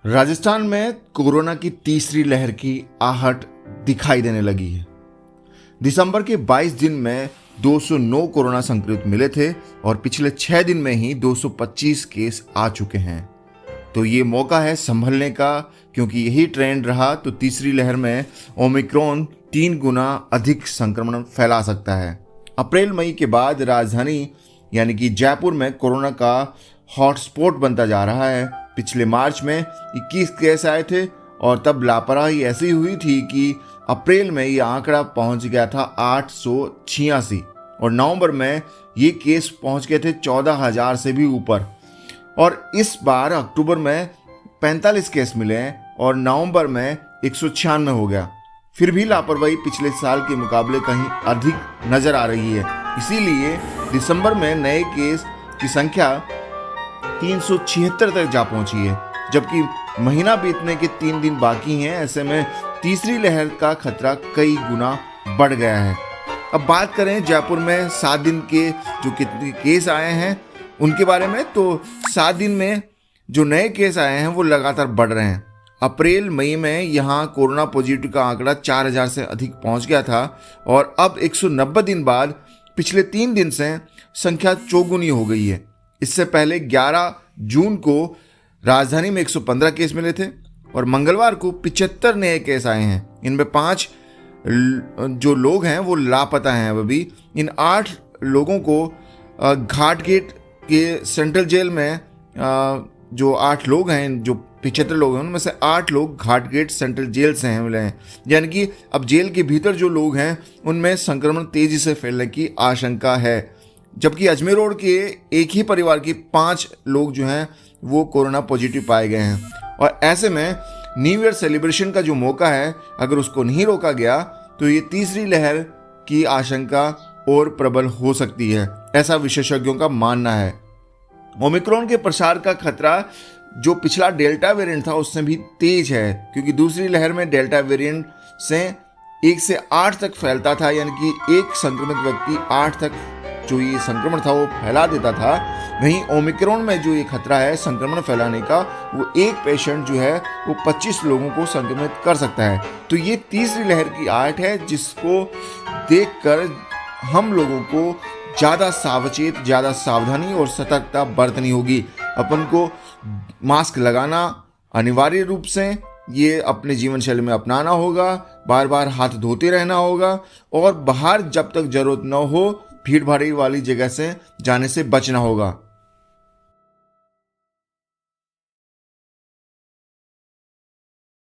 राजस्थान में कोरोना की तीसरी लहर की आहट दिखाई देने लगी है। दिसंबर के 22 दिन में 209 कोरोना संक्रमित मिले थे और पिछले 6 दिन में ही 225 केस आ चुके हैं। तो ये मौका है संभलने का, क्योंकि यही ट्रेंड रहा तो तीसरी लहर में ओमिक्रॉन 3 गुना अधिक संक्रमण फैला सकता है। अप्रैल मई के बाद राजधानी यानी कि जयपुर में कोरोना का हॉटस्पॉट बनता जा रहा है। पिछले मार्च में 21 केस आए थे और तब लापरवाही ऐसी हुई थी कि अप्रैल में ये आंकड़ा पहुंच गया था 886 और नवंबर में ये केस पहुंच गए थे 14,000 से भी ऊपर। और इस बार अक्टूबर में 45 केस मिले हैं और नवंबर में 196 हो गया। फिर भी लापरवाही पिछले साल के मुकाबले कहीं अधिक नजर आ रही है। इसीलिए दिसंबर में नए केस की संख्या 376 तक जा पहुंची है, जबकि महीना बीतने के 3 दिन बाकी हैं। ऐसे में तीसरी लहर का खतरा कई गुना बढ़ गया है। अब बात करें जयपुर में 7 दिन के जो कितने केस आए हैं उनके बारे में, तो 7 दिन में जो नए केस आए हैं वो लगातार बढ़ रहे हैं। अप्रैल मई में यहाँ कोरोना पॉजिटिव का आंकड़ा 4,000 से अधिक पहुँच गया था और अब 190 दिन बाद पिछले 3 दिन से संख्या चौगुनी हो गई है। इससे पहले 11 जून को राजधानी में 115 केस मिले थे और मंगलवार को 75 नए केस आए हैं। इनमें 5 जो लोग हैं वो लापता हैं अभी। इन 8 लोगों को घाटगेट के सेंट्रल जेल में जो 8 लोग हैं, जो 75 लोग हैं उनमें से 8 लोग घाटगेट सेंट्रल जेल से हैं मिले हैं। यानी कि अब जेल के भीतर जो लोग हैं उनमें संक्रमण तेजी से फैलने की आशंका है। जबकि अजमेर रोड के एक ही परिवार के 5 लोग जो हैं वो कोरोना पॉजिटिव पाए गए हैं। और ऐसे में न्यू ईयर सेलिब्रेशन का जो मौका है, अगर उसको नहीं रोका गया तो ये तीसरी लहर की आशंका और प्रबल हो सकती है, ऐसा विशेषज्ञों का मानना है। ओमिक्रॉन के प्रसार का खतरा जो पिछला डेल्टा वेरिएंट था उससे भी तेज है, क्योंकि दूसरी लहर में डेल्टा वेरिएंट से 1 से 8 तक फैलता था, यानी कि एक संक्रमित व्यक्ति 8 तक जो ये संक्रमण था वो फैला देता था। वहीं ओमिक्रॉन में जो ये खतरा है संक्रमण फैलाने का, वो एक पेशेंट जो है वो 25 लोगों को संक्रमित कर सकता है। तो ये तीसरी लहर की आहट है, जिसको देखकर हम लोगों को ज़्यादा सावचेत, ज़्यादा सावधानी और सतर्कता बरतनी होगी। अपन को मास्क लगाना अनिवार्य रूप से ये अपने जीवन शैली में अपनाना होगा, बार बार हाथ धोते रहना होगा और बाहर जब तक जरूरत न हो भीड़ भाड़ वाली जगह से जाने से बचना होगा।